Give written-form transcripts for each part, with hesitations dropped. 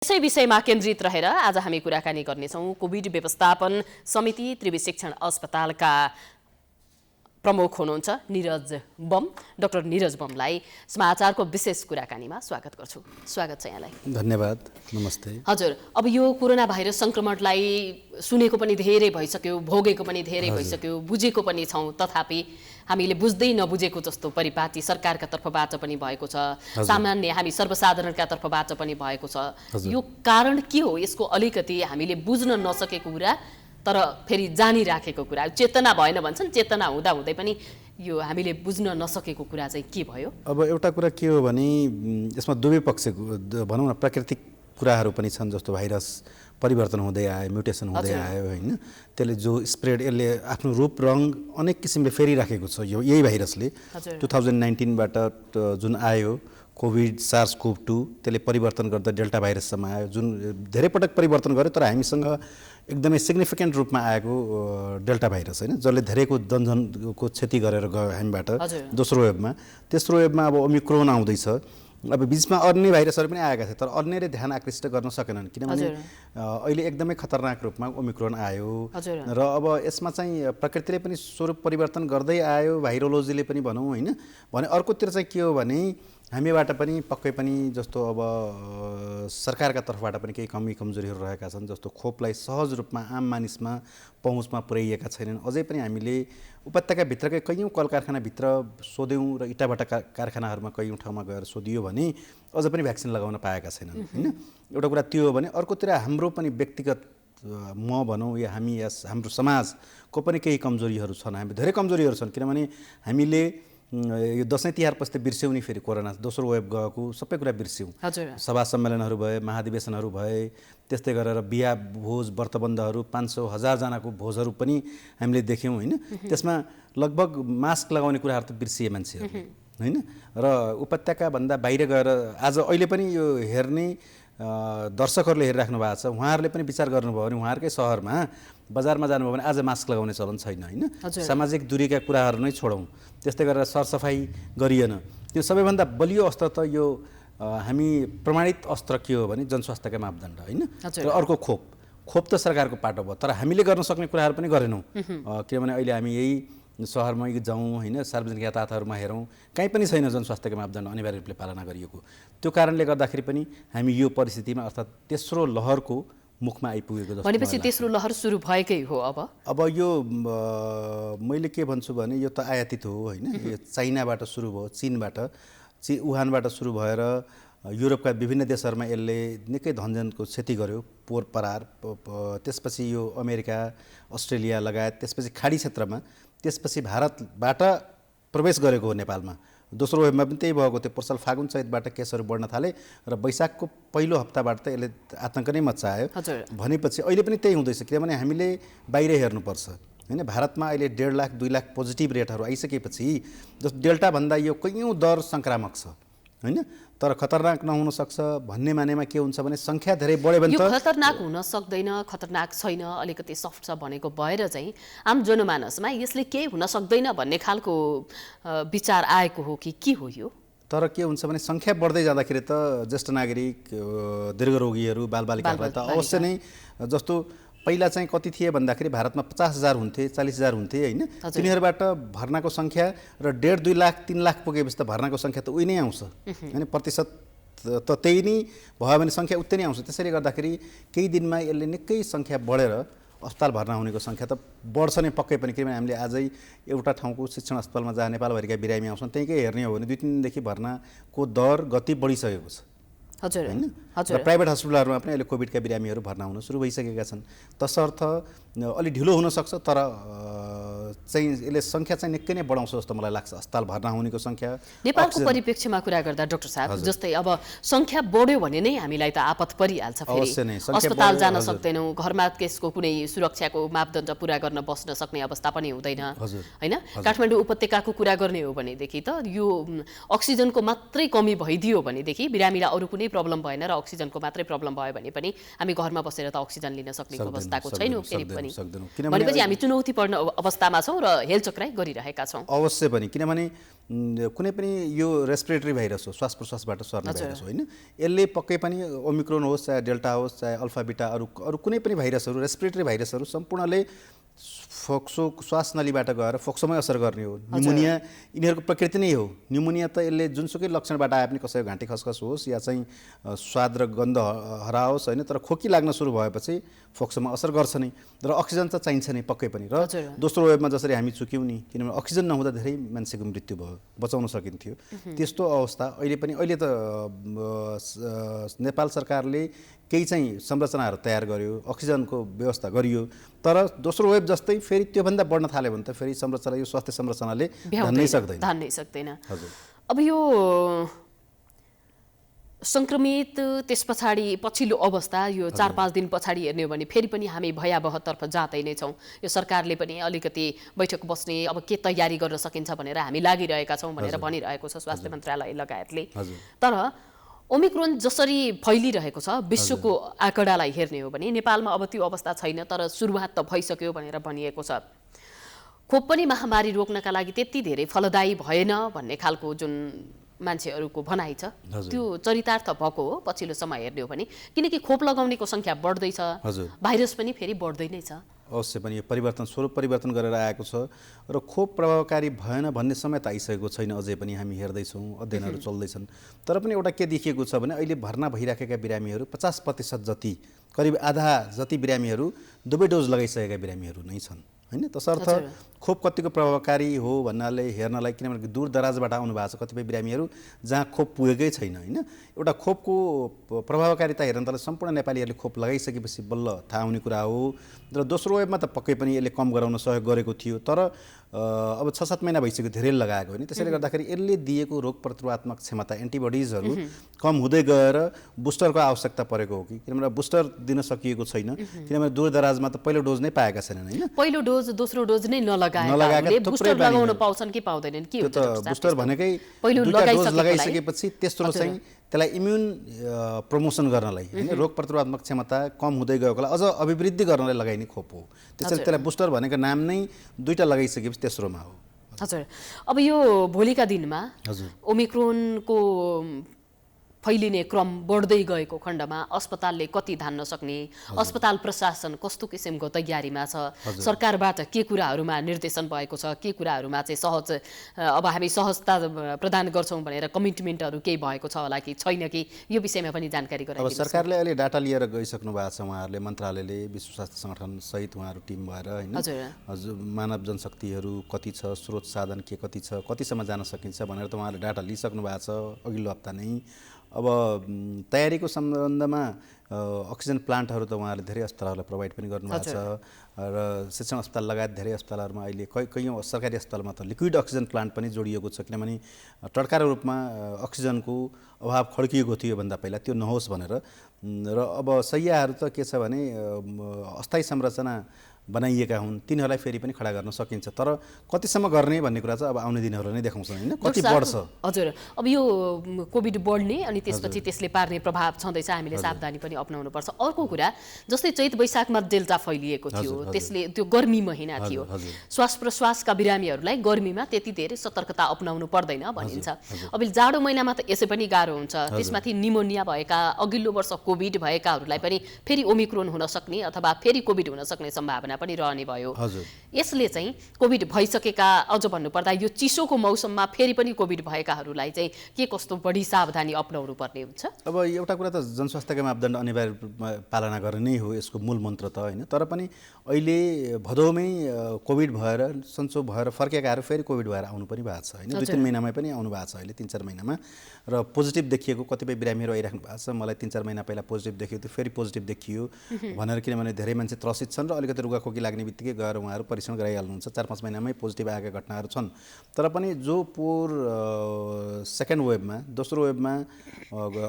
यसै विषयमा केन्द्रित रहेर आज हामी कुराकानी गर्नेछौँ। कोभिड व्यवस्थापन समिति त्रिवी शिक्षण अस्पतालका प्रमुख हुनुहुन्छ निरज बम। डाक्टर निरज बमलाई समाचारको विशेष कुराकानीमा स्वागत गर्छु। स्वागत छ यहाँलाई। धन्यवाद। नमस्ते। हजुर, अब यो कोरोना भाइरस संक्रमणलाई सुनेको पनि धेरै भइसक्यो, भोगेको पनि धेरै भइसक्यो, बुझेको पनि छौँ, तथापि हामीले बुझ्दै नबुझेको जस्तो परिपाटी सरकारका तर्फबाट पनि भएको छ, सामान्य हामी सर्वसाधारणका तर्फबाट पनि भएको छ। यो कारण के हो? यसको अलिकति हामीले बुझ्न नसकेको कुरा तर फेरि जानिराखेको कुरा, चेतना भएन भन्छन्, चेतना हुँदा हुँदै पनि यो हामीले बुझ्न नसकेको कुरा चाहिँ के भयो? अब एउटा कुरा के हो भने यसमा दुवै पक्षको भनौँ न प्राकृतिक कुराहरू पनि छन्, जस्तो भाइरस परिवर्तन हुँदै आयो, म्युटेसन हुँदै आयो होइन। त्यसले जो स्प्रेड यसले आफ्नो रूप रङ अनेक किसिमले फेरिराखेको छ। यही भाइरसले 2019बाट जुन आयो कोभिड SARS-CoV-2 त्यसले परिवर्तन गर्दा डेल्टा भाइरससम्म आयो, जुन धेरै पटक परिवर्तन गर्यो तर हामीसँग एकदमै सिग्निफिकेन्ट रूपमा आएको डेल्टा भाइरस होइन, जसले धेरैको जनजनको क्षति गरेर गयो हामीबाट दोस्रो वेभमा। तेस्रो वेभमा अब ओमिक्रोन आउँदैछ। अब बिचमा अन्य भाइरसहरू पनि आएका थिए तर अन्यले ध्यान आकृष्ट गर्न सकेनन्, किनभने अहिले एकदमै खतरनाक रूपमा ओमिक्रोन आयो। र अब यसमा चाहिँ प्रकृतिले पनि स्वरूप परिवर्तन गर्दै आयो, भाइरोलोजीले पनि भनौँ होइन। भने अर्कोतिर चाहिँ के हो भने हामीबाट पनि पक्कै पनि जस्तो अब सरकारका तर्फबाट पनि केही कमी कमजोरीहरू रहेका छन्, जस्तो खोपलाई सहज रूपमा आम मानिसमा पहुँचमा पुर्याइएका छैनन्। अझै पनि हामीले उपत्यकाभित्रकै कैयौँ कल कारखानाभित्र सोध्यौँ र इटाभट्टा कारखानाहरूमा कैयौँ ठाउँमा गएर सोधियो भने अझ पनि भ्याक्सिन लगाउन पाएका छैनन् होइन। एउटा कुरा त्यो हो भने अर्कोतिर हाम्रो पनि व्यक्तिगत म भनौँ या हामी या हाम्रो समाजको पनि केही कमजोरीहरू छन्। हामी धेरै कमजोरीहरू छन्, किनभने हामीले यो दसैँ तिहार पछि बिर्स्यौँ नि, फेरि कोरोना दोस्रो वेभ गएको सबै कुरा बिर्स्यौँ। सभा सम्मेलनहरू भए, महाधिवेशनहरू भए, त्यस्तै गरेर बिहा भोज व्रतबन्धहरू 500,000 जनाको भोजहरू पनि हामीले देख्यौँ होइन। त्यसमा लगभग मास्क लगाउने कुराहरू त बिर्सिए मान्छेहरू होइन। र उपत्यकाभन्दा बाहिर गएर आज अहिले पनि यो हेर्ने दर्शकहरूले हेरिराख्नु भएको छ, उहाँहरूले पनि विचार गर्नुभयो भने उहाँहरूकै सहरमा बजारमा जानुभयो भने आज मास्क लगाउने चलन छैन होइन। सामाजिक दूरीका कुराहरू नै छोडौँ, त्यस्तै गरेर सरसफाइ गरिएन। त्यो सबैभन्दा बलियो अस्त्र त यो हामी प्रमाणित अस्त्र के हो भने जनस्वास्थ्यका मापदण्ड होइन। र अर्को खोप त सरकारको पाटो भयो, तर हामीले गर्न सक्ने कुराहरू पनि गरेनौँ। किनभने अहिले हामी यही सहरमा जाउँ होइन, सार्वजनिक यातायातहरूमा हेरौँ, कहीँ पनि छैन जनस्वास्थ्यका मापदण्ड अनिवार्य रूपले पालना गरिएको। त्यो कारणले गर्दाखेरि पनि हामी यो परिस्थितिमा अर्थात् तेस्रो लहरको मुखमा आइपुगेको जस्तो। भनेपछि तेस्रो लहर सुरु भएकै हो अब यो मैले के भन्छु भने यो त आयातित हो होइन। यो चाइनाबाट सुरु भयो, चीनबाट वुहानबाट सुरु भएर युरोपका विभिन्न देशहरूमा यसले निकै धनजनको क्षति गर्यो, पोहोर परार। त्यसपछि यो अमेरिका, अस्ट्रेलिया लगायत, त्यसपछि खाडी क्षेत्रमा, त्यसपछि भारतबाट प्रवेश गरेको हो नेपालमा। दोस्रो वेभमा पनि त्यही भएको थियो। पोर्साल फागुन चैतबाट केसहरू बढ्न थाले र वैशाखको पहिलो हप्ताबाट त यसले आतङ्क नै मच्चायो। भनेपछि अहिले पनि त्यही हुँदैछ, किनभने हामीले बाहिर हेर्नुपर्छ होइन। भारतमा अहिले 1.5 लाख 2 लाख पोजिटिभ रेटहरू आइसकेपछि जस्तो डेल्टाभन्दा यो कैयौँ दर सङ्क्रामक छ होइन। तर खतरनाक नहुन सक्छ भन्ने मानेमा के हुन्छ भने सङ्ख्या धेरै बढ्यो भने त खतरनाक हुन सक्दैन, खतरनाक छैन, अलिकति सफ्ट छ भनेको भएर चाहिँ आम जनमानसमा यसले केही हुन सक्दैन भन्ने खालको विचार आएको हो कि के हो यो? तर के हुन्छ भने सङ्ख्या बढ्दै जाँदाखेरि त ज्येष्ठ नागरिक, दीर्घरोगीहरू, बालबालिकाहरूलाई त अवश्य नै, जस्तो पहिला चाहिँ कति थिए भन्दाखेरि भारतमा 50,000 हुन्थे, 40,000 हुन्थे होइन। तिनीहरूबाट भर्नाको सङ्ख्या र 1.5-2 लाख 3 लाख पुगेपछि त भर्नाको सङ्ख्या त उही नै आउँछ होइन। प्रतिशत त त्यही नै भयो भने सङ्ख्या उतै नै आउँछ। त्यसैले गर्दाखेरि केही दिनमा यसले निकै सङ्ख्या बढेर अस्पताल भर्ना हुनेको सङ्ख्या त बढ्छ नै पक्कै पनि। किनभने हामीले आजै एउटा ठाउँको शिक्षण अस्पतालमा जहाँ नेपालभरिका बिरामी आउँछन् त्यहीँकै हेर्ने हो भने 2-3 दिनदेखि भर्नाको दर गति बढिसकेको छ होइन। र प्राइभेट हस्पिटलहरूमा पनि अहिले कोभिडका बिरामीहरू भर्ना हुन सुरु भइसकेका छन्। तसर्थ अलि ढिलो हुनसक्छ तर चाहिँ यसले सङ्ख्या चाहिँ निकै नै बढाउँछ जस्तो मलाई लाग्छ, अस्पताल भर्ना हुनेको सङ्ख्या। नेपालको परिप्रेक्ष्यमा कुरा गर्दा डाक्टर साहब, जस्तै अब सङ्ख्या बढ्यो भने नै हामीलाई त आपत परिहाल्छ, फेरि अस्पताल जान सक्दैनौँ, घरमा त्यसको कुनै सुरक्षाको मापदण्ड पुरा गर्न बस्न सक्ने अवस्था पनि हुँदैन होइन। काठमाडौँ उपत्यकाको कुरा गर्ने हो भनेदेखि त यो अक्सिजनको मात्रै कमी भइदियो भनेदेखि बिरामीलाई अरू कुनै प्रब्लम भएन र अक्सिजनको मात्रै प्रब्लम भयो भने पनि हामी घरमा बसेर त अक्सिजन लिन सक्ने अवस्थाको छैनौँ फेरि पनि। भनेपछि हामी चुनौतीपूर्ण अवस्थामा छौँ र हेलचक्राइ गरिरहेका छौँ। अवश्य पनि, किनभने कुनै पनि यो रेस्पिरेटरी भाइरस हो, श्वास प्रश्वासबाट सर्ने भाइरस हो होइन। यसले पक्कै पनि ओमिक्रोन होस् चाहे डेल्टा होस् चाहे अल्फा बिटा अरू कुनै पनि भाइरसहरू, रेस्पिरेटरी भाइरसहरू सम्पूर्णले फोक्सो श्वास नलीबाट गएर फोक्सोमै असर गर्ने हो। न्युमोनिया यिनीहरूको प्रकृति नै हो। न्युमोनिया त यसले जुनसुकै लक्षणबाट आए पनि, कसैको घाँटी खसखस होस् या चाहिँ स्वाद र गन्ध हराओस् होइन, तर खोकी लाग्न सुरु भएपछि फोक्सोमा असर गर्छ नै र अक्सिजन त चाहिन्छ नै पक्कै पनि। र दोस्रो वेभमा जसरी हामी चुक्यौँ नि, किनभने अक्सिजन नहुँदा धेरै मान्छेको मृत्यु भयो, बचाउन सकिन्थ्यो। त्यस्तो अवस्था अहिले त नेपाल सरकारले केही चाहिँ संरचनाहरू तयार गर्यो, अक्सिजनको व्यवस्था गरियो, तर दोस्रो वेभ जस्तै फेरि त्योभन्दा बढ्न थाल्यो भने त फेरि संरचना, यो स्वास्थ्य संरचनाले धान्नै सक्दैन। अब यो सङ्क्रमित त्यस पछाडि पछिल्लो अवस्था यो 4-5 दिन पछाडि हेर्ने हो भने फेरि पनि हामी भयावहतर्फ जाँदै नै छौँ। यो सरकारले पनि अलिकति बैठक बस्ने अब के तयारी गर्न सकिन्छ भनेर हामी लागिरहेका छौँ भनेर भनिरहेको छ स्वास्थ्य मन्त्रालय लगायतले। तर ओमिक्रोन जसरी फैलिरहेको छ, विश्वको आँकडालाई हेर्ने हो भने नेपालमा अब त्यो अवस्था छैन, तर सुरुवात त भइसक्यो भनेर भनिएको छ। खोप पनि महामारी रोक्नका लागि त्यति धेरै फलदायी भएन भन्ने खालको जुन मान्छेहरूको भनाइ छ, त्यो चरितार्थ भएको हो पछिल्लो समय हेर्ने हो भने, किनकि खोप लगाउनेको सङ्ख्या बढ्दैछ, भाइरस पनि फेरि बढ्दै नै छ। अवश्य पनि यो स्वरूप परिवर्तन गरेर आएको छ र खोप प्रभावकारी भएन भन्ने समय त आइसकेको छैन, अझै पनि हामी हेर्दैछौँ, अध्ययनहरू चल्दैछन्। तर पनि एउटा के देखिएको छ भने अहिले भर्ना भइराखेका बिरामीहरू 50% जति, करिब आधा जति बिरामीहरू दुवै डोज लगाइसकेका बिरामीहरू नै छन् होइन। तसर्थ खोप कतिको प्रभावकारी हो भन्नाले हेर्नलाई, किनभने दूर दराजबाट आउनु भएको छ कतिपय बिरामीहरू जहाँ खोप पुगेकै छैन होइन। एउटा खोपको प्रभावकारिता हेर्न त सम्पूर्ण नेपालीहरूले खोप लगाइसकेपछि बल्ल थाहा हुने कुरा हो। र दोस्रो वेभमा त पक्कै पनि यसले कम गराउन सहयोग गरेको थियो, तर अब 6-7 महिना भइसक्यो धेरै लगाएको होइन। त्यसैले गर्दाखेरि यसले दिएको रोग प्रतिरोधात्मक क्षमता, एन्टिबडिजहरू कम हुँदै गएर बुस्टरको आवश्यकता परेको हो कि, किनभने बुस्टर दिन सकिएको छैन, किनभने दूर दराजमा त पहिलो डोज नै पाएका छैनन् होइन। पहिलो डोज दोस्रो डोज नै नलगाएकाले बुस्टर लगाउन पाउँछन् कि पाउँदैनन्, के हुन्छ? बुस्टर भनेकै दुईटा डोज लगाइसकेपछि तेस्रो चाहिँ त्यसलाई इम्युन प्रमोसन गर्नलाई होइन, रोग प्रतिरोधात्मक क्षमता कम हुँदै गएकोलाई अझ अभिवृद्धि गर्नलाई लगाइने खोप हो। त्यसैले त्यसलाई बुस्टर भनेको नाम नै दुईटा लगाइसकेपछि तेस्रोमा हो। हजुर, अब यो भोलिका दिनमा ओमिक्रोनको फैलिने क्रम बढ्दै गएको खण्डमा अस्पतालले कति धान्न सक्ने, अस्पताल प्रशासन कस्तो किसिमको तयारीमा छ, सरकारबाट के कुराहरूमा निर्देशन भएको छ, के कुराहरूमा चाहिँ अब हामी सहजता प्रदान गर्छौँ भनेर कमिटमेन्टहरू केही भएको छ होला कि छैन कि, यो विषयमा पनि जानकारी गराइदिनुहोस्। अब सरकारले अहिले डाटा लिएर गइसक्नु भएको छ, उहाँहरूले मन्त्रालयले, विश्व स्वास्थ्य सङ्गठन सहित उहाँहरू टिम भएर होइन, हजुर मानव जनशक्तिहरू कति छ, स्रोत साधन के कति छ, कतिसम्म जान सकिन्छ भनेर त उहाँहरूले डाटा लिइसक्नु भएको छ अघिल्लो हप्ता नै। अब तयारीको सम्बन्धमा अक्सिजन प्लान्टहरू त उहाँहरूले धेरै अस्पतालहरूलाई प्रोभाइड पनि गर्नुभएको छ र शिक्षण अस्पताल लगायत धेरै अस्पतालहरूमा अहिले कैयौँ सरकारी अस्पतालमा त लिक्विड अक्सिजन प्लान्ट पनि जोडिएको छ, किनभने टड्कारो रूपमा अक्सिजनको अभाव खड्किएको थियो भन्दा पहिला, त्यो नहोस् भनेर। र अब शैय्याहरू त के छ भने अस्थायी संरचना बनाइएका हुन्, तिनीहरूलाई फेरि पनि खडा गर्न सकिन्छ, तर कतिसम्म गर्ने भन्ने कुरा चाहिँ अब आउने दिनहरू नै देखाउँछ होइन, कति बढ्छ। हजुर, अब यो कोभिड बढ्ने अनि त्यसपछि त्यसले पार्ने प्रभाव छँदैछ, हामीले सावधानी पनि अपनाउनुपर्छ। अर्को कुरा, जस्तै चैत वैशाखमा डेल्टा फैलिएको थियो, त्यसले त्यो गर्मी महिना थियो, श्वास प्रश्वासका बिरामीहरूलाई गर्मीमा त्यति धेरै सतर्कता अपनाउनु पर्दैन भनिन्छ। अब जाडो महिनामा त यसै पनि गाह्रो हुन्छ, त्यसमाथि निमोनिया भएका, अघिल्लो वर्ष कोभिड भएकाहरूलाई पनि फेरि ओमिक्रोन हुन सक्ने अथवा फेरि कोभिड हुन सक्ने सम्भावना पनि रहने भयो। यसले चाहिँ कोभिड भइसकेका, अझ भन्नुपर्दा यो चिसोको मौसममा फेरि पनि कोभिड भएकाहरूलाई चाहिँ के कस्तो बढी सावधानी अपनाउनु पर्ने हुन्छ? अब एउटा कुरा त जनस्वास्थ्यका मापदण्ड अनिवार्य रूपमा पालना गर्ने नै हो, यसको मूल मन्त्र त होइन। तर पनि अहिले भदौमै कोभिड भएर सन्चो भएर फर्केकाहरू फेरि कोभिड भएर आउनु पनि भएको छ होइन, 2-3 महिनामै पनि आउनु भएको छ अहिले, 3-4 महिनामा। र पोजिटिभ देखिएको कतिपय बिरामीहरू आइराख्नु भएको छ, मलाई 3-4 महिना पहिला पोजिटिभ देखियो, त्यो फेरि पोजिटिभ देखियो भनेर, किनभने धेरै मान्छे त्रसित छन् र अलिकति रुगाखोकी खोकी लाग्ने बित्तिकै गएर उहाँहरू परीक्षण गराइहाल्नुहुन्छ। 4-5 महिनामै पोजिटिभ आएका घटनाहरू छन्। तर पनि जो पोर सेकेन्ड वेभमा, दोस्रो वेभमा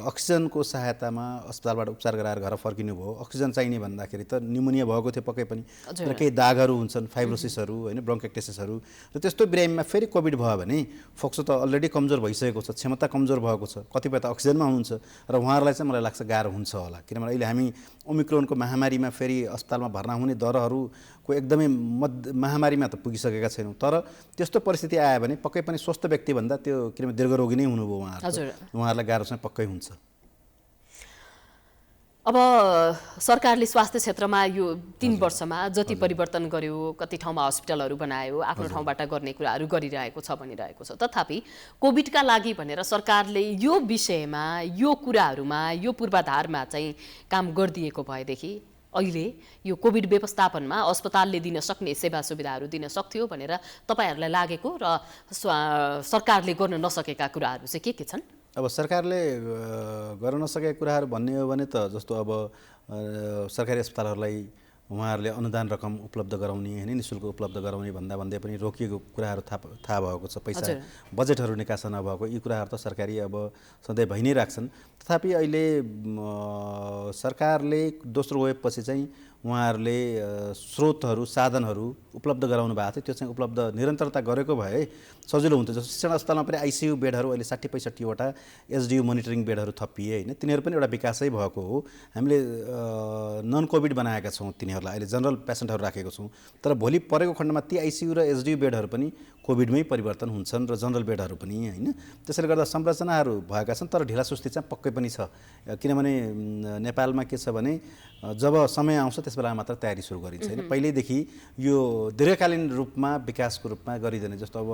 अक्सिजनको सहायतामा अस्पतालबाट उपचार गराएर घर फर्किनु भयो। अक्सिजन चाहिने भन्दाखेरि त न्युमोनिया भएको थियो पक्कै पनि, तर केही दागहरू हुन्छन्, फाइब्रोसिसहरू होइन, ब्रोन्काइटिसहरू, र त्यस्तो बिरामीमा फेरि कोभिड भयो भने फोक्सो त अलरेडी कमजोर भइसकेको छ, क्षमता कमजोर भएको छ, कतिपय त अक्सिजनमा हुनुहुन्छ, र उहाँहरूलाई चाहिँ मलाई लाग्छ गाह्रो हुन्छ होला। किनभने अहिले हामी ओमिक्रोनको महामारीमा फेरि अस्पतालमा भर्ना हुने दरहरूको एकदमै महामारीमा त पुगिसकेका छैनौँ। तर त्यस्तो परिस्थिति आयो भने पक्कै पनि स्वस्थ व्यक्तिभन्दा त्यो किनभने दीर्घरोगी नै हुनुभयो उहाँहरूलाई गाह्रो चाहिँ पक्कै हुन्छ। अब सरकारले स्वास्थ्य क्षेत्रमा यो 3 वर्षमा जति परिवर्तन गर्यो, कति ठाउँमा हस्पिटलहरू बनायो, आफ्नो ठाउँबाट गर्ने कुराहरू गरिरहेको छ भनिरहेको छ। तथापि कोभिडका लागि भनेर सरकारले यो विषयमा, यो कुराहरूमा, यो पूर्वाधारमा चाहिँ काम गरिदिएको भएदेखि अहिले यो कोभिड व्यवस्थापनमा अस्पतालले दिन सक्ने सेवा सुविधाहरू दिन सक्थ्यो भनेर तपाईँहरूलाई लागेको र सरकारले गर्न नसकेका कुराहरू चाहिँ के छन्? अब सरकारले गर्न नसकेका कुराहरू भन्ने हो भने त जस्तो अब सरकारी अस्पतालहरूलाई उहाँहरूले अनुदान रकम उपलब्ध गराउने हैन, निःशुल्क उपलब्ध गराउने भन्दै पनि रोकिएको कुराहरू थाहा भएको छ। पैसा बजेटहरू निकासा नभएको यी कुराहरू त सरकारी अब सधैँ भइ नै राख्छन्। तथापि अहिले सरकारले दोस्रो वेभपछि चाहिँ उहाँहरूले स्रोतहरू, साधनहरू उपलब्ध गराउनु भएको थियो। त्यो चाहिँ उपलब्ध निरन्तरता गरेको भए सजिलो हुन्थ्यो। जस्तो शिक्षण अस्पतालमा पनि आइसियु बेडहरू अहिले 60-65वटा एसडियु मोनिटरिङ बेडहरू थपिए होइन, तिनीहरू पनि एउटा विकासै भएको हो। हामीले नन कोभिड बनाएका छौँ तिनीहरूलाई, अहिले जनरल पेसेन्टहरू राखेको छौँ। तर भोलि परेको खण्डमा ती आइसियु र एसडियु बेडहरू पनि कोभिडमै परिवर्तन हुन्छन् र जनरल बेडहरू पनि होइन। त्यसैले गर्दा संरचनाहरू भएका छन्, तर ढिलासुस्ती चाहिँ पक्कै पनि छ। किनभने नेपालमा के छ भने जब समय आउँछ त्यस बेला मात्र तयारी सुरु गरिन्छ होइन। पहिल्यैदेखि यो दीर्घकालीन रूपमा विकासको रूपमा गरिँदैन। जस्तो अब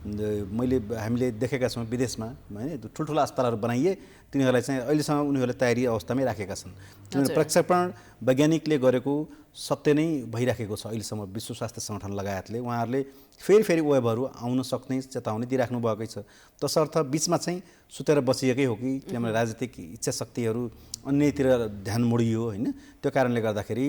हामीले देखेका छौँ विदेशमा होइन, ठुल्ठुला अस्पतालहरू बनाइए तिनीहरूलाई चाहिँ अहिलेसम्म उनीहरूले तयारी अवस्थामै राखेका छन्। किनभने प्रक्षेपण वैज्ञानिकले गरेको सत्य नै भइराखेको छ अहिलेसम्म। विश्व स्वास्थ्य सङ्गठन लगायतले उहाँहरूले फेरि वेभहरू आउन सक्ने चेतावनी दिइराख्नु भएकै छ। तसर्थ बिचमा चाहिँ सुतेर बसिएकै हो कि किनभने राजनीतिक इच्छा शक्तिहरू अन्यतिर ध्यान मोडियो होइन। त्यो कारणले गर्दाखेरि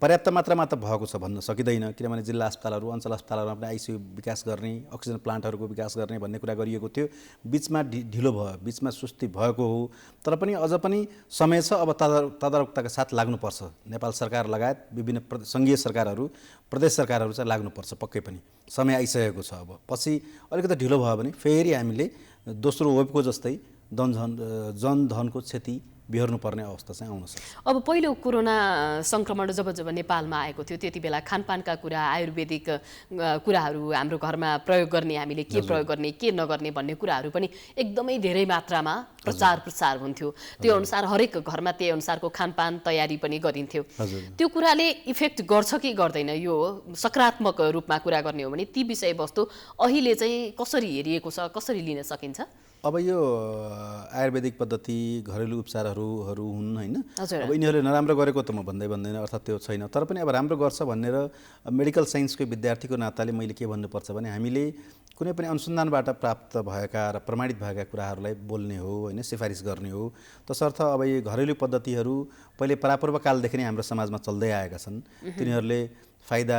पर्याप्त मात्रामा त भएको छ भन्न सकिँदैन। किनभने जिल्ला अस्पतालहरू, अञ्चल अस्पतालहरूमा पनि आइसियु विकास गर्ने, अक्सिजन प्लान्टहरूको विकास गर्ने भन्ने कुरा गरिएको थियो। बिचमा ढिलो भयो, बिचमा सुस्ती भएको हो। तर पनि अझ पनि समय छ। अब तदारुकताका साथ लाग्नुपर्छ। नेपाल सरकार लगायत विभिन्न सङ्घीय सरकारहरू, प्रदेश सरकारहरू चाहिँ लाग्नुपर्छ। पक्कै पनि समय आइसकेको छ। अब पछि अलिकति ढिलो भयो भने फेरि हामीले दोस्रो वेभको जस्तै जनधनको क्षति बिहोर्नुपर्ने अवस्था चाहिँ आउन सक्छ। अब पहिलो कोरोना सङ्क्रमण जब नेपालमा आएको थियो त्यति बेला खानपानका कुरा, आयुर्वेदिक कुराहरू हाम्रो घरमा प्रयोग गर्ने, हामीले के प्रयोग गर्ने के नगर्ने भन्ने कुराहरू पनि एकदमै धेरै मात्रामा प्रचार हुन्थ्यो। त्यो अनुसार हरेक घरमा त्यही अनुसारको खानपान तयारी पनि गरिन्थ्यो। त्यो कुराले इफेक्ट गर्छ कि गर्दैन? यो सकारात्मक रूपमा कुरा गर्ने हो भने ती विषयवस्तु अहिले चाहिँ कसरी हेरिएको छ, कसरी लिन सकिन्छ? अब यो आयुर्वेदिक पद्धति, घरेलु उपचारहरू हुन् होइन। अब यिनीहरूले नराम्रो गरेको त म भन्दैन, अर्थात् त्यो छैन। तर पनि अब राम्रो गर्छ भनेर मेडिकल साइन्सको विद्यार्थीको नाताले मैले के भन्नुपर्छ भने हामीले कुनै पनि अनुसन्धानबाट प्राप्त भएका र प्रमाणित भएका कुराहरूलाई बोल्ने हो होइन, सिफारिस गर्ने हो। तसर्थ अब यो घरेलु पद्धतिहरू पहिले परापूर्व कालदेखि नै हाम्रो समाजमा चल्दै आएका छन्। तिनीहरूले फाइदा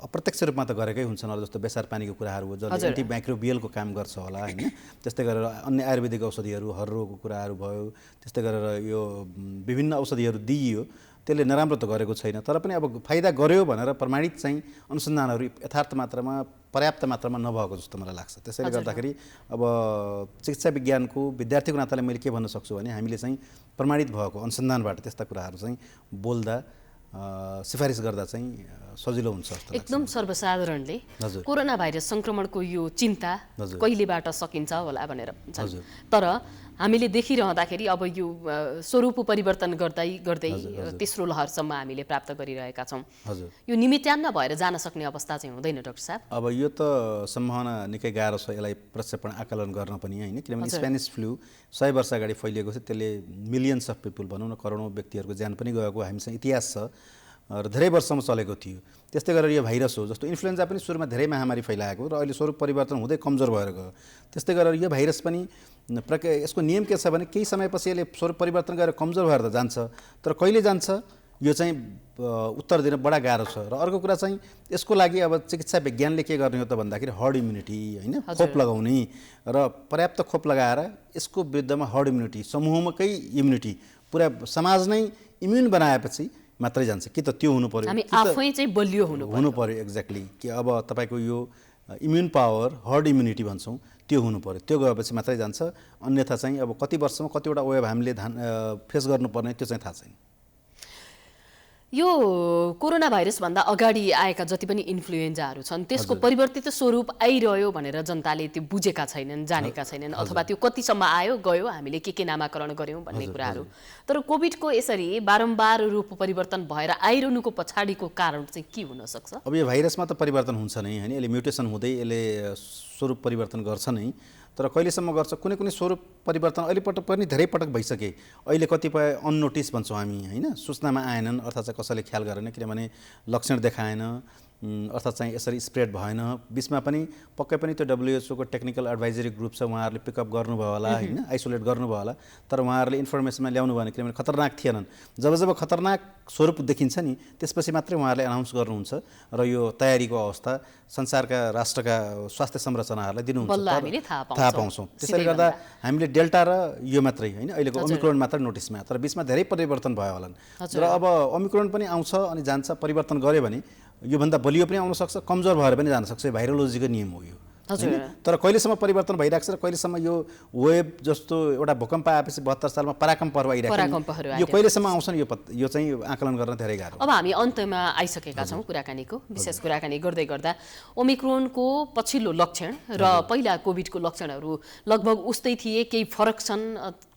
अप्रत्यक्ष रूपमा त गरेकै हुन्छन्। जस्तो बेसार पानीको कुराहरू हो जसले एन्टिमाइक्रोबियलको काम गर्छ होला होइन। त्यस्तै गरेर अन्य आयुर्वेदिक औषधिहरू, हर्रोको कुराहरू भयो, त्यस्तै गरेर यो विभिन्न औषधिहरू दिइयो। त्यसले नराम्रो त गरेको छैन, तर पनि अब फाइदा गर्यो भनेर प्रमाणित चाहिँ अनुसन्धानहरू यथार्थ मात्रामा, पर्याप्त मात्रामा नभएको जस्तो मलाई लाग्छ। त्यसैले गर्दाखेरि अब चिकित्सा विज्ञानको विद्यार्थीको नाताले मैले के भन्न सक्छु भने हामीले चाहिँ प्रमाणित भएको अनुसन्धानबाट त्यस्ता कुराहरू चाहिँ बोल्दा, सिफारिस गर्दा चाहिँ सजिलो हुन्छ जस्तो लाग्छ। एकदम सर्वसाधारणले कोरोना भाइरस सङ्क्रमणको यो चिन्ता कहिलेबाट सकिन्छ होला भनेर, तर हामीले देखिरहँदाखेरि अब यो स्वरूप परिवर्तन गर्दै तेस्रो लहरसम्म हामीले प्राप्त गरिरहेका छौँ। यो निमित्यान्न भएर जान सक्ने अवस्था चाहिँ हुँदैन डाक्टर साहब? अब यो त सम्भावना निकै गाह्रो छ यसलाई प्रक्षेपण आकलन गर्न पनि होइन। किनभने स्पेनिस फ्लू 100 वर्ष अगाडि फैलिएको छ। त्यसले मिलियन्स अफ पिपल भनौँ न, करोडौँ व्यक्तिहरूको ज्यान पनि गएको हामीसँग इतिहास छ र धेरै वर्षसम्म चलेको थियो। त्यस्तै गरेर यो भाइरस हो, जस्तो इन्फ्लुएन्जा पनि सुरुमा धेरै महामारी फैलाएको र अहिले स्वरूप परिवर्तन हुँदै कमजोर भएर गयो। त्यस्तै गरेर यो भाइरस पनि यसको नियम के छ भने केही समयपछि यसले स्वरूप परिवर्तन गरेर कमजोर भएर त जान्छ, तर कहिले जान्छ यो चाहिँ उत्तर दिन बडा गाह्रो छ। र अर्को कुरा चाहिँ यसको लागि अब चिकित्सा विज्ञानले के गर्ने हो त भन्दाखेरि हर्ड इम्युनिटी होइन, खोप लगाउने र पर्याप्त खोप लगाएर यसको विरुद्धमा हर्ड इम्युनिटी, समूहकै इम्युनिटी, पुरा समाज नै इम्युन बनाएपछि मात्रै जान्छ। कि त त्यो हुनु पर्यो, हामी आफै चाहिँ बलियो हुनु पर्यो एक्ज्याक्टली, कि अब तपाईँको यो इम्युन पावर, हर्ड इम्युनिटी भन्छौँ, त्यो हुनु पर्यो। त्यो गएपछि मात्रै जान्छ। अन्यथा चाहिँ अब कति वर्षमा कतिवटा वेभ हामीले फेस गर्नुपर्ने त्यो चाहिँ थाहा छैन। यो कोरोना भाइरसभन्दा अगाडि आएका जति पनि इन्फ्लुएन्जाहरू छन् त्यसको परिवर्तित स्वरूप आइरह्यो भनेर जनताले त्यो बुझेका छैनन्, जानेका छैनन्, अथवा त्यो कतिसम्म आयो गयो, हामीले के नामाकरण गऱ्यौँ भन्ने कुराहरू। तर कोभिडको यसरी बारम्बार रूप परिवर्तन भएर आइरहनुको पछाडिको कारण चाहिँ के हुनसक्छ? अब यो भाइरसमा त परिवर्तन हुन्छ नै होइन, यसले म्युटेसन हुँदै यसले स्वरूप परिवर्तन गर्छ नै। तर कहिलेसम्म गर्छ, कुनै कुनै स्वरूप परिवर्तन अहिले पटक पनि धेरै पटक भइसके। अहिले कतिपय अननोटिस भन्छौँ हामी होइन, सूचनामा आएनन् अर्थात् चाहिँ कसैले ख्याल गरेन, किनभने लक्षण देखाएन अर्थात् चाहिँ यसरी स्प्रेड भएन। बिचमा पनि पक्कै पनि त्यो WHO को टेक्निकल एडभाइजरी ग्रुप छ, उहाँहरूले पिकअप गर्नुभयो होला होइन, आइसोलेट गर्नुभयो होला। तर उहाँहरूले इन्फर्मेसनमा ल्याउनु भएन, किनभने खतरनाक थिएनन्। जब जब खतरनाक स्वरूप देखिन्छ नि त्यसपछि मात्रै उहाँहरूले अनाउन्स गर्नुहुन्छ र यो तयारीको अवस्था संसारका राष्ट्रका स्वास्थ्य संरचनाहरूलाई दिनुहुन्छ, थाहा पाउँछौँ। त्यसैले गर्दा हामीले डेल्टा र यो मात्रै होइन, अहिलेको ओमिक्रोन मात्रै नोटिसमा, तर बिचमा धेरै परिवर्तन भयो होलान्। र अब ओमिक्रोन पनि आउँछ अनि जान्छ, परिवर्तन गर्यो भने योभन्दा बलियो पनि आउन सक्छ, कमजोर भएर पनि जान सक्छ। भाइरोलोजीको नियम हो यो। तर कहिलेसम्म परिवर्तन भइरहेको छ र कहिलेसम्म यो वेब जस्तो एउटा भूकम्प आएपछि 72 सालमा पराकम्प पर्व आइरहेको छ, यो कहिलेसम्म आउँछ नि यो चाहिँ आकलन गर्न धेरै गाह्रो। अब हामी अन्तमा आइसकेका छौँ कुराकानीको। विशेष कुराकानी गर्दै गर्दा ओमिक्रोनको पछिल्लो लक्षण र पहिला कोभिडको लक्षणहरू लगभग उस्तै थिए, केही फरक छन्,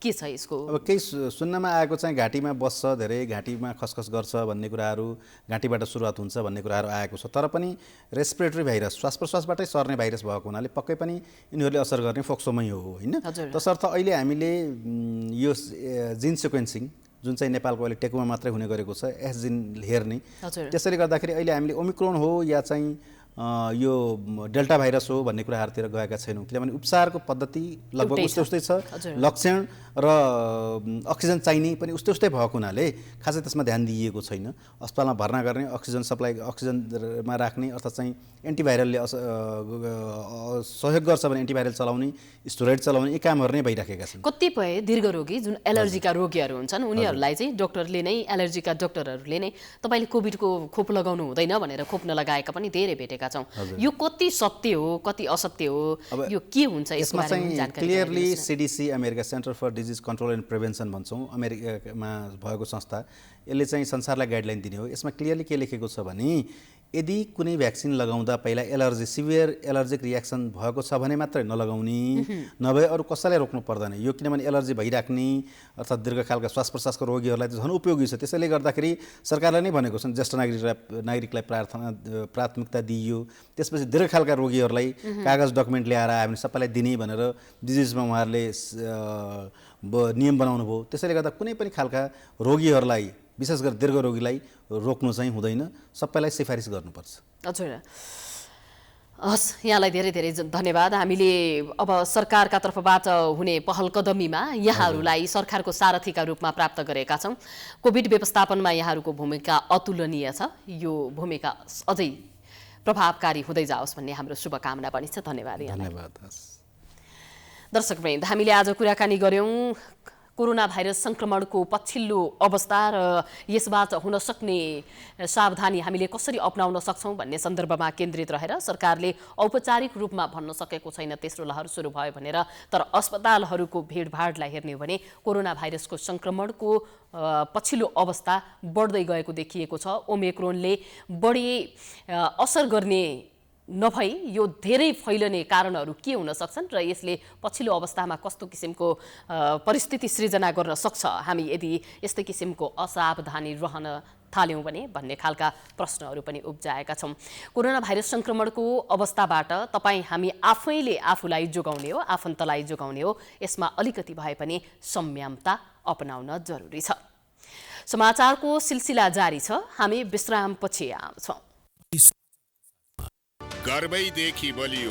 के छ यसको? अब केही सुन्नमा आएको चाहिँ घाँटीमा बस्छ, धेरै घाँटीमा खसखस गर्छ भन्ने कुराहरू, घाँटीबाट सुरुवात हुन्छ भन्ने कुराहरू आएको छ। तर पनि रेस्पिरेटरी भाइरस, श्वास प्रश्वासबाटै सर्ने भाइरस भएको हुनाले पक्कै पनि यिनीहरूले असर गर्ने फोक्सोमै हो होइन। तसर्थ अहिले हामीले यो जिन सिक्वेन्सिङ जुन चाहिँ नेपालको अहिले टेकुमा मात्रै हुने गरेको छ, एस जिन हेर्ने, त्यसैले गर्दाखेरि अहिले हामीले ओमिक्रोन हो या चाहिँ यो डेल्टा भाइरस हो भन्ने कुराहरूतिर गएका छैनौँ, किनभने उपचारको पद्धति लगभग उस्तै छ, लक्षण र अक्सिजन चाहिने पनि उस्तै भएको हुनाले खासै त्यसमा ध्यान दिइएको छैन। अस्पतालमा भर्ना गर्ने, अक्सिजन सप्लाई, अक्सिजनमा राख्ने अर्थात् चाहिँ एन्टिभाइरलले सहयोग गर्छ भने एन्टिभाइरल चलाउने, स्टेरोइड चलाउने, यी कामहरू नै भइराखेका छन्। कतिपय दीर्घरोगी जुन एलर्जीका रोगीहरू हुन्छन् उनीहरूलाई चाहिँ डक्टरले नै, एलर्जीका डक्टरहरूले नै तपाईँले कोभिडको खोप लगाउनु हुँदैन भनेर खोप नलगाएका पनि धेरै भेटेका छौँ। यो कति सत्य हो, कति असत्य हो, यो के हुन्छ यसमा चाहिँ clearly CDC, America centre for disease control and prevention भन्छौँ, अमेरिकामा भएको संस्था, यसले चाहिँ संसारलाई गाइडलाइन दिने हो। यसमा क्लियरली के लेखेको छ भने यदि कुनै भ्याक्सिन लगाउँदा पहिला एलर्जी, सिभियर एलर्जिक रियाक्सन भएको छ भने मात्रै नलगाउने, नभए अरू कसैलाई रोक्नु पर्दैन यो, किनभने एलर्जी भइराख्ने अर्थात् दीर्घकालका श्वास प्रश्वासको रोगीहरूलाई त झन् उपयोगी छ। त्यसैले गर्दाखेरि सरकारले नै भनेको छ ज्येष्ठ नागरिकलाई प्राथमिकता दिइयो, त्यसपछि दीर्घकालका रोगीहरूलाई कागज डकुमेन्ट ल्याएर हामी सबैलाई दिने भनेर डिजिजमा उहाँहरूले नियम बनाउनु भयो। त्यसैले गर्दा कुनै पनि खालका रोगीहरूलाई, विशेष गरी दीर्घ रोगीलाई रोक्नु चाहिँ हुँदैन, सबैलाई सिफारिस गर्नुपर्छ। हजुर, हस्, यहाँलाई धेरै धेरै धन्यवाद। हामीले अब सरकारका तर्फबाट हुने पहल कदमीमा यहाँहरूलाई सरकारको सारथीका रूपमा प्राप्त गरेका छौँ। कोभिड व्यवस्थापनमा यहाँहरूको भूमिका अतुलनीय छ, यो भूमिका अझै प्रभावकारी हुँदै जाओस् भन्ने हाम्रो शुभकामना पनि छ। धन्यवाद। धन्यवाद। दर्शकवृन्द, हामीले आज कुराकानी गऱ्यौँ कोरोना भाइरस संक्रमणको पछिल्लो अवस्था र यसबाट हुन सक्ने सावधानी हामीले कसरी अपनाउन सक्छौँ भन्ने सन्दर्भमा केन्द्रित रहेर सरकारले औपचारिक रूपमा भन्न सकेको छैन तेस्रो लहर सुरु भयो भनेर, तर अस्पतालहरूको भिडभाडलाई हेर्ने हो भने कोरोना भाइरसको संक्रमणको पछिल्लो अवस्था बढ्दै गएको देखिएको छ। ओमिक्रोनले बढी असर गर्ने नभई यो धेरै फैलने कारणहरू के हुन सक्छन् र यसले पछिल्लो अवस्थामा कस्तो किसिमको परिस्थिति सृजना गर्न सक्छ हामी यदि यस्तै किसिमको असावधानी रहन थाल्यौँ भने भन्ने खालका प्रश्नहरू पनि उब्जाएका छौँ। कोरोना भाइरस संक्रमणको अवस्थाबाट हामी आफैले आफूलाई जोगाउने हो, आफन्तलाई जोगाउने हो, यसमा अलिकति भए पनि संयमता अपनाउन जरुरी छ। समाचारको सिलसिला जारी छ, हामी विश्रामपछि आउँछौँ। गर्भैदेखि बलियो